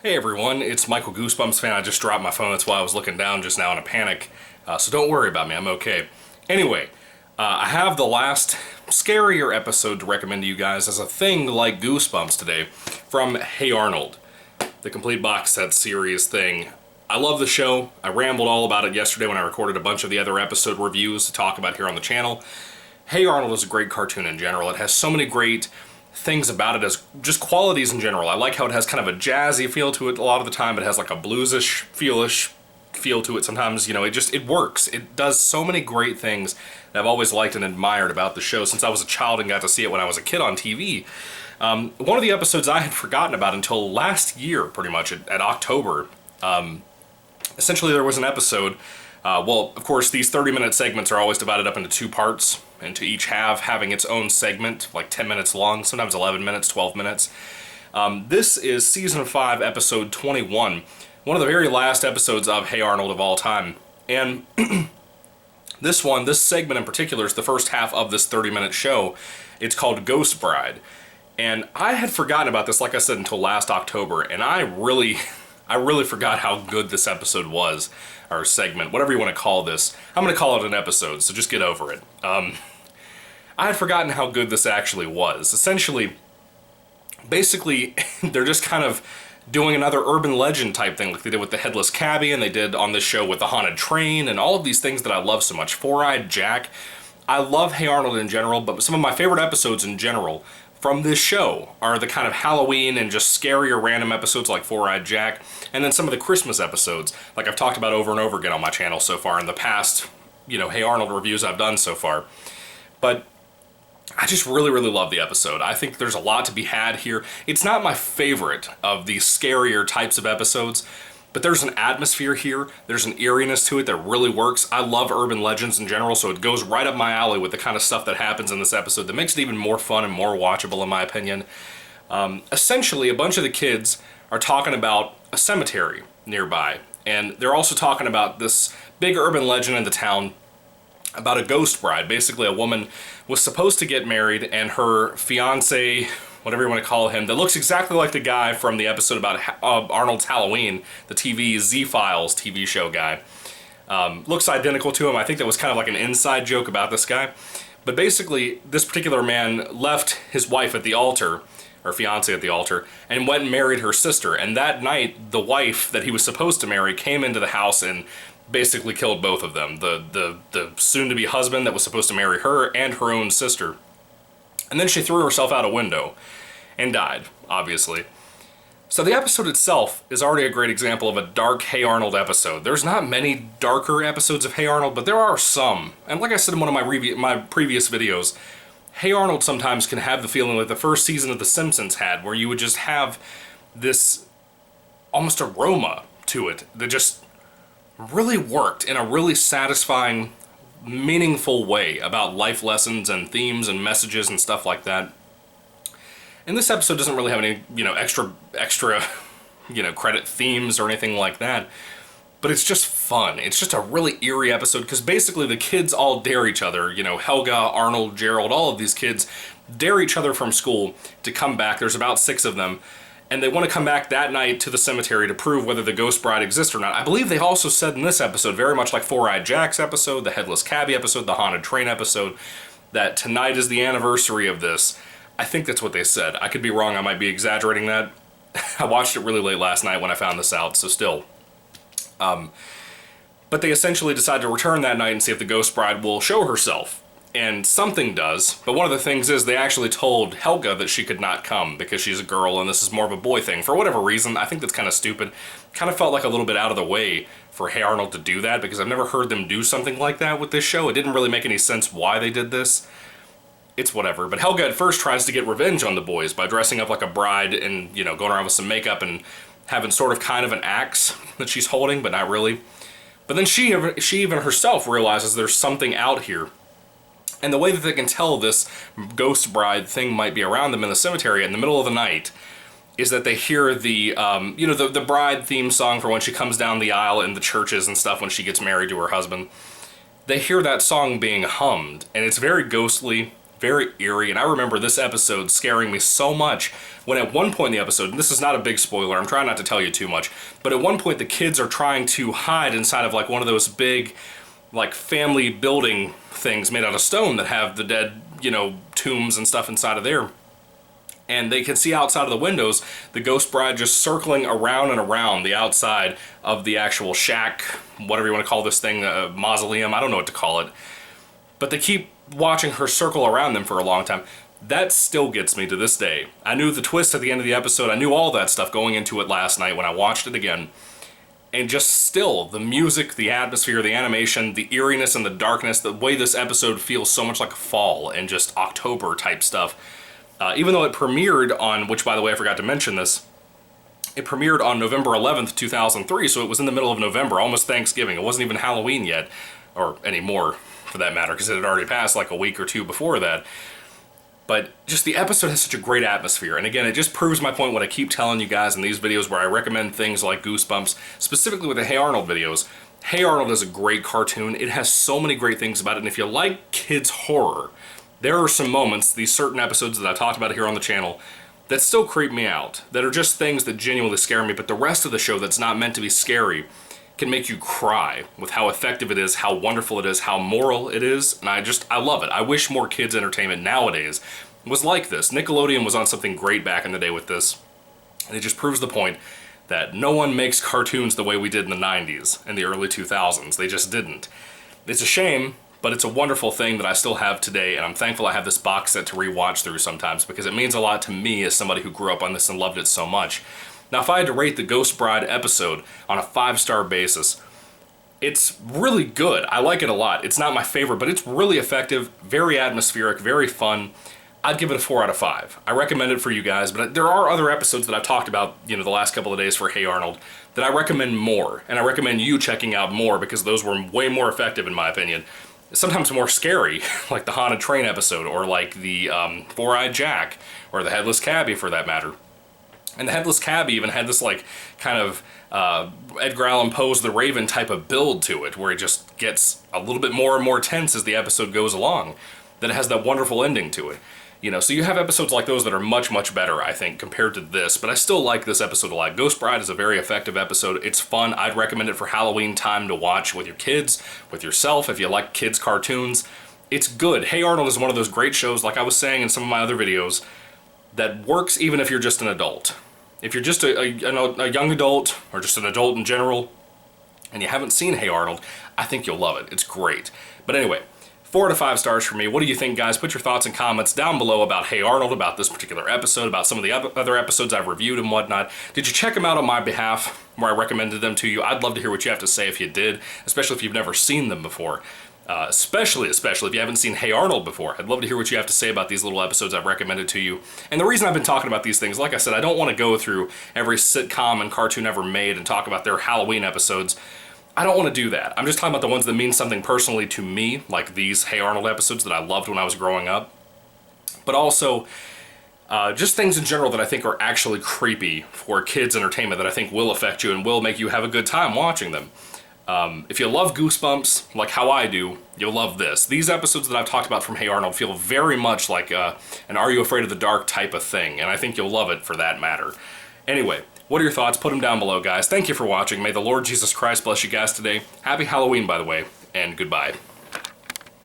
Hey everyone, it's Michael GoosebumpsFan. I just dropped my phone, that's why I was looking down just now in a panic. So don't worry about me, I'm okay. Anyway, I have the last scarier episode to recommend to you guys as a thing like Goosebumps today from Hey Arnold, the complete box set series thing. I love the show. I rambled all about it yesterday when I recorded a bunch of the other episode reviews to talk about here on the channel. Hey Arnold is a great cartoon in general. It has so many great things about it as just qualities in general. I like how it has kind of a jazzy feel to it a lot of the time. It has like a bluesish feel to it sometimes. You know, it works. It does so many great things that I've always liked and admired about the show since I was a child and got to see it when I was a kid on TV. One of the episodes I had forgotten about until last year, pretty much, at October. Essentially, there was an episode. Well, of course, these 30-minute segments are always divided up into two parts, and to each having its own segment, like 10 minutes long, sometimes 11 minutes, 12 minutes. This is Season 5, Episode 21, one of the very last episodes of Hey Arnold of all time. And this segment in particular, is the first half of this 30-minute show. It's called Ghost Bride. And I had forgotten about this, like I said, until last October, and I really forgot how good this episode was, or segment, whatever you want to call this. I'm going to call it an episode, so just get over it. I had forgotten how good this actually was. Essentially, basically, they're just kind of doing another urban legend type thing like they did with the Headless Cabbie, and they did on this show with the Haunted Train, and all of these things that I love so much. Four-Eyed Jack. I love Hey Arnold in general, but some of my favorite episodes in general from this show are the kind of Halloween and just scarier random episodes like Four-Eyed Jack, and then some of the Christmas episodes, like I've talked about over and over again on my channel so far in the past, Hey Arnold reviews I've done so far. But I just really love the episode. I think there's a lot to be had here. It's not my favorite of the scarier types of episodes, but there's an atmosphere here, there's an eeriness to it that really works. I love urban legends in general, so it goes right up my alley with the kind of stuff that happens in this episode that makes it even more fun and more watchable in my opinion. Essentially, a bunch of the kids are talking about a cemetery nearby, and they're also talking about this big urban legend in the town about a ghost bride. Basically, a woman was supposed to get married, and her fiance, whatever you want to call him, that looks exactly like the guy from the episode about Arnold's Halloween, the Z-Files TV show guy. Looks identical to him. I think that was kind of like an inside joke about this guy. But basically, this particular man left his wife at the altar, or fiance at the altar, and went and married her sister. And that night, the wife that he was supposed to marry came into the house and basically killed both of them. The soon-to-be husband that was supposed to marry her and her own sister. And then she threw herself out a window and died, obviously. So the episode itself is already a great example of a dark Hey Arnold episode. There's not many darker episodes of Hey Arnold, but there are some. And like I said in one of my previous videos, Hey Arnold sometimes can have the feeling like the first season of The Simpsons had, where you would just have this almost aroma to it that just really worked in a really satisfying, meaningful way about life lessons and themes and messages and stuff like that. And this episode doesn't really have any, extra, credit themes or anything like that. But it's just fun. It's just a really eerie episode because basically the kids all dare each other. Helga, Arnold, Gerald, all of these kids dare each other from school to come back. There's about 6 of them. And they want to come back that night to the cemetery to prove whether the ghost bride exists or not. I believe they also said in this episode, very much like Four-Eyed Jack's episode, the Headless Cabbie episode, the Haunted Train episode, that tonight is the anniversary of this. I think that's what they said. I could be wrong. I might be exaggerating that. I watched it really late last night when I found this out, so still. But they essentially decide to return that night and see if the ghost bride will show herself. And something does, but one of the things is they actually told Helga that she could not come because she's a girl and this is more of a boy thing. For whatever reason, I think that's kind of stupid. Kind of felt like a little bit out of the way for Hey Arnold to do that because I've never heard them do something like that with this show. It didn't really make any sense why they did this. It's whatever. But Helga at first tries to get revenge on the boys by dressing up like a bride and, going around with some makeup and having sort of kind of an axe that she's holding, but not really. But then she even herself realizes there's something out here. And the way that they can tell this ghost bride thing might be around them in the cemetery in the middle of the night is that they hear the, the bride theme song for when she comes down the aisle in the churches and stuff when she gets married to her husband. They hear that song being hummed, and it's very ghostly, very eerie, and I remember this episode scaring me so much when at one point in the episode, and this is not a big spoiler, I'm trying not to tell you too much, but at one point the kids are trying to hide inside of like one of those big like family building things made out of stone that have the dead, you know, tombs and stuff inside of there. And they can see outside of the windows the ghost bride just circling around and around the outside of the actual shack, whatever you want to call this thing, mausoleum, I don't know what to call it. But they keep watching her circle around them for a long time. That still gets me to this day. I knew the twist at the end of the episode, I knew all that stuff going into it last night when I watched it again. And just still, the music, the atmosphere, the animation, the eeriness and the darkness, the way this episode feels so much like fall and just October type stuff. Even though it premiered on, which by the way I forgot to mention this, it premiered on November 11th, 2003, so it was in the middle of November, almost Thanksgiving. It wasn't even Halloween yet, or anymore for that matter, because it had already passed like a week or two before that. But just the episode has such a great atmosphere, and again, it just proves my point what I keep telling you guys in these videos where I recommend things like Goosebumps, specifically with the Hey Arnold videos. Hey Arnold is a great cartoon. It has so many great things about it, and if you like kids' horror, there are some moments, these certain episodes that I talked about here on the channel, that still creep me out, that are just things that genuinely scare me, but the rest of the show that's not meant to be scary can make you cry with how effective it is, how wonderful it is, how moral it is, and I love it. I wish more kids' entertainment nowadays was like this. Nickelodeon was on something great back in the day with this, and it just proves the point that no one makes cartoons the way we did in the 90s and the early 2000s. They just didn't. It's a shame, but it's a wonderful thing that I still have today, and I'm thankful I have this box set to rewatch through sometimes because it means a lot to me as somebody who grew up on this and loved it so much. Now, if I had to rate the Ghost Bride episode on a 5-star basis, it's really good. I like it a lot. It's not my favorite, but it's really effective, very atmospheric, very fun. I'd give it a 4 out of 5. I recommend it for you guys, but there are other episodes that I've talked about, you know, the last couple of days for Hey Arnold that I recommend more, and I recommend you checking out more because those were way more effective in my opinion. Sometimes more scary, like the Haunted Train episode, or like the Four-Eyed Jack, or the Headless Cabbie for that matter. And the Headless Cabbie even had this like kind of Edgar Allan Poe's The Raven type of build to it, where it just gets a little bit more and more tense as the episode goes along. That it has that wonderful ending to it. You know, so you have episodes like those that are much, much better, I think, compared to this, but I still like this episode a lot. Ghost Bride is a very effective episode. It's fun. I'd recommend it for Halloween time to watch with your kids, with yourself, if you like kids' cartoons. It's good. Hey Arnold is one of those great shows, like I was saying in some of my other videos, that works even if you're just an adult. If you're just a young adult, or just an adult in general, and you haven't seen Hey Arnold, I think you'll love it. It's great. But anyway, 4 out of 5 stars for me. What do you think, guys? Put your thoughts and comments down below about Hey Arnold, about this particular episode, about some of the other episodes I've reviewed and whatnot. Did you check them out on my behalf, where I recommended them to you? I'd love to hear what you have to say if you did, especially if you've never seen them before. Especially if you haven't seen Hey Arnold before. I'd love to hear what you have to say about these little episodes I've recommended to you. And the reason I've been talking about these things, like I said, I don't want to go through every sitcom and cartoon ever made and talk about their Halloween episodes. I don't want to do that. I'm just talking about the ones that mean something personally to me, like these Hey Arnold episodes that I loved when I was growing up. But also, just things in general that I think are actually creepy for kids' entertainment that I think will affect you and will make you have a good time watching them. If you love Goosebumps, like how I do, you'll love this. These episodes that I've talked about from Hey Arnold feel very much like an Are You Afraid of the Dark type of thing, and I think you'll love it for that matter. Anyway, what are your thoughts? Put them down below, guys. Thank you for watching. May the Lord Jesus Christ bless you guys today. Happy Halloween, by the way, and goodbye.